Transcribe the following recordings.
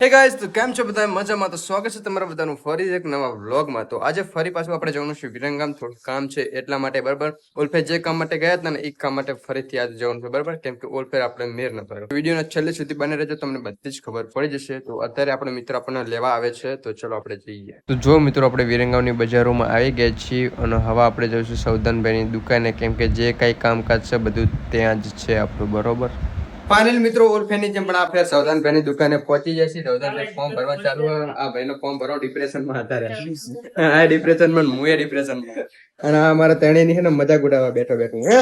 હે ગાઈસ, તો કેમ છો બધા? મજામાં? તો સ્વાગત છે તમારા બધાનું ફરી એક નવા વ્લોગમાં. તો આજે ફરી પાછું આપણે જવાનું છે વિરંગામ. થોડું કામ છે એટલા માટે, બરાબર. ઓલફેર જે કામ માટે ગયા હતા ને એ કામ માટે ફરીથી આજે જવાનું છે, બરાબર. કેમ કે ઓલફેર આપણે મેર ન પડ્યો. વિડીયોના છેલ્લે સુધી બને રહેજો, તમને બધી જ ખબર પડી જશે. તો અત્યારે આપણે મિત્ર આપણને લેવા આવે છે, તો ચલો આપણે જઈએ. તો જો મિત્રો, આપણે વિરંગામની બજારોમાં આવી ગયા છીએ અને હવે આપણે જઈશું સૌદાનભાઈની દુકાને, કેમ કે જે કઈ કામકાજ છે બધું ત્યાં જ છે આપણું, બરોબર. ફાઇનલ મિત્રો, ઓલફેરની જેમ પણ આપણે સૌદાનભાઈની દુકાને પહોંચી જશે. સૌદાનભાઈ ફોર્મ ભરવા ચાલુ હોય. આ ભાઈનો ફોર્મ ભરવા ડિપ્રેશનમાં હતા રે. આ ડિપ્રેશનમાં હું એ ડિપ્રેશનમાં. અને આ અમારા ત્રણેયની છે ને મજાક ઉડાવવા બેઠો હે.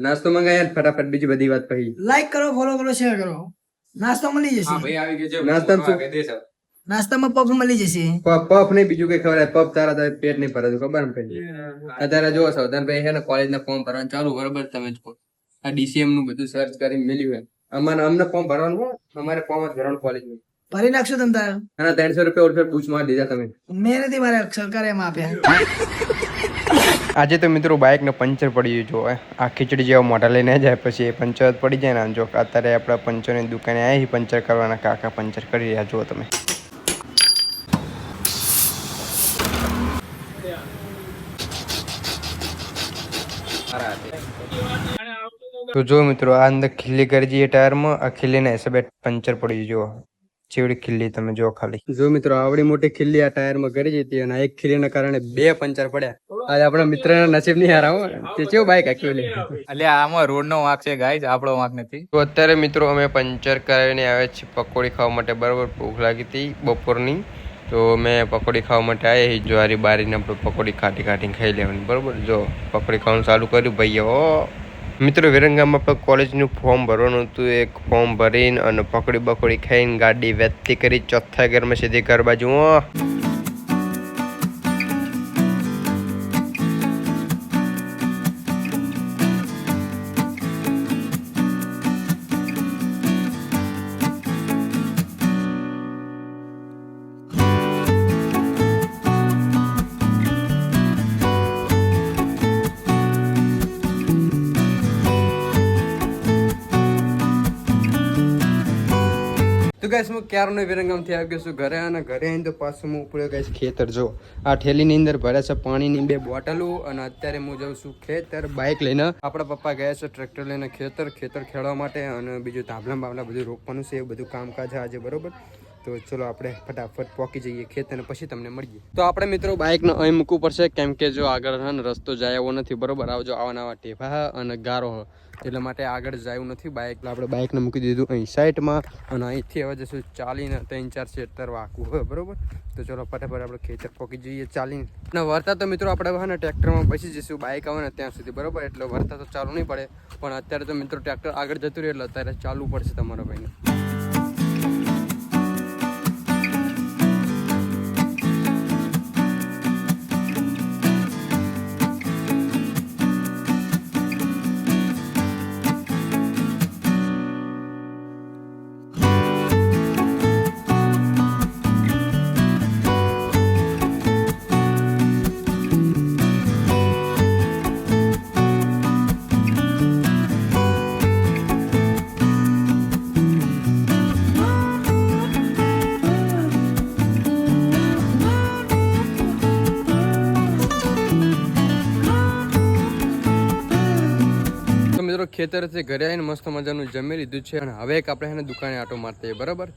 નાસ્તો મંગાયા ફટાફટ, બીજી બધી વાત પછી. લાઈક કરો, ફોલો કરો, શેર કરો. નાસ્તો મળી જશે. હા ભાઈ, આવી ગયો છે. નાસ્તામાં શું? નાસ્તામાં પફ મળી જશે. પફ નહીં, બીજું કઈ ખબર. પફ તારા પેટ નહીં ભરાતું, ખબર ને ભાઈ. અત્યારે જો સૌદાનભાઈ છે ને કોલેજના ફોર્મ ભરવાનું ચાલુ, બરોબર. તમે જો આ ડીસીએમ નું બધું સર્ચ કરીને મેલ્યું હોય. અમને ફોર્મ ભરવાનું હોય, અમારે ફોર્મ જ ભરવાનું કોલેજનું. ભરી નાખશો તમ તાર. અને 300 રૂપિયા ઓલફેર બૂચ મારી દીધા તમે. મેં નથી, મારે સરકારે એમ આપ્યા. આજે તો મિત્રો બાઇક ને પંચર પડી ગયું. જો આ ખીચડી જેવા મોઢા લઈને જાય પછી એ પંચર પડી જાય ને. જો અત્યારે આપણા પંચરની દુકાને આવી પંચર કરવાના. કાકા પંચર કરી રહ્યા જુઓ તમે. તો જો મિત્રો, આ અંદર ખીલ્લી કરી જઈએ ટાયરમાં. આ ખીલ્લીના હિસાબે પંચર પડી જો. ચેવડી ખીલ્લી તમે જો ખાલી. જો મિત્રો, આવડી મોટી ખીલ્લી આ ટાયરમાં કરી જતી અને એક ખીલ્લીના કારણે 2 પંચર પડ્યા. આજે આપણા મિત્રના નસીબ નહીં હારા હો. તે કેવું બાઈક આક્યું એટલે આમાં રોડ નો વાંક છે ગાઈસ, આપણો વાંક નથી. તો અત્યારે મિત્રો અમે પંચર કરાવીને આવ્યા છીએ પકોડી ખાવા માટે, બરાબર. ભૂખ લાગી હતી બપોરની, તો મેં પકોડી ખાવા માટે આવી. જ્વારી બારીને આપણે પકોડી કાઢીને ખાઈ લેવાની, બરાબર. જો પકોડી ખાવાનું ચાલુ કર્યું ભાઈ. ઓ મિત્રો, વિરંગામમાં આપણે કોલેજનું ફોર્મ ભરવાનું હતું. એક ફોર્મ ભરીને અને પકોડી બકોડી ખાઈને ગાડી વ્યક્તિ કરી ચોથા ઘરમાં સીધી ઘર બાજુ. તો ગાઈસ, હું ક્યારનો વિરંગામથી આવી ગયો છું ઘરે. અને ઘરે આવીને તો પાછું હું ઉપડ્યો ગાઈસ ખેતર. જો આ થેલીની અંદર ભરે છે પાણીની 2 બોટલો. અને અત્યારે હું જાઉં છું ખેતર બાઇક લઈને. આપણા પપ્પા ગયા છે ટ્રેક્ટર લઈને ખેતર ખેડવા માટે. અને બીજું તાંબલા બાબલા બધું રોપવાનું છે, એવું બધું કામકાજ છે આજે, બરોબર. તો ચલો આપણે ફટાફટ પહોંચી જઈએ ખેતર અને પછી તમને મળીએ. તો આપણે મિત્રો બાઇકને અહીં મૂકવું પડશે, કેમ કે જો આગળ રસ્તો જાય એવો નથી, બરોબર. આવજો આવા ટેભા અને ગારો એટલા માટે આગળ જાય નથી બાઇક. આપણે બાઇકને મૂકી દીધું અહીં સાઈડમાં. અને અહીંથી હવે જશું ચાલીને 3-4 સેટર વાકવું હોય, બરોબર. તો ચલો ફટાફટ આપણે ખેતર પહોંચી જઈએ ચાલીને. અને વરતા તો મિત્રો આપણે ને ટ્રેક્ટરમાં બેસી જઈશું બાઇક આવે ને ત્યાં સુધી, બરોબર. એટલે વરતા તો ચાલુ નહીં પડે, પણ અત્યારે તો મિત્રો ટ્રેક્ટર આગળ જતું રહે એટલે અત્યારે ચાલુ પડશે તમારા ભાઈને. ખેતરથી ઘરે આવીને મસ્ત મજાનું જમી લીધું છે. અને હવે એક આપણે દુકાને આટો મારતે, બરાબર.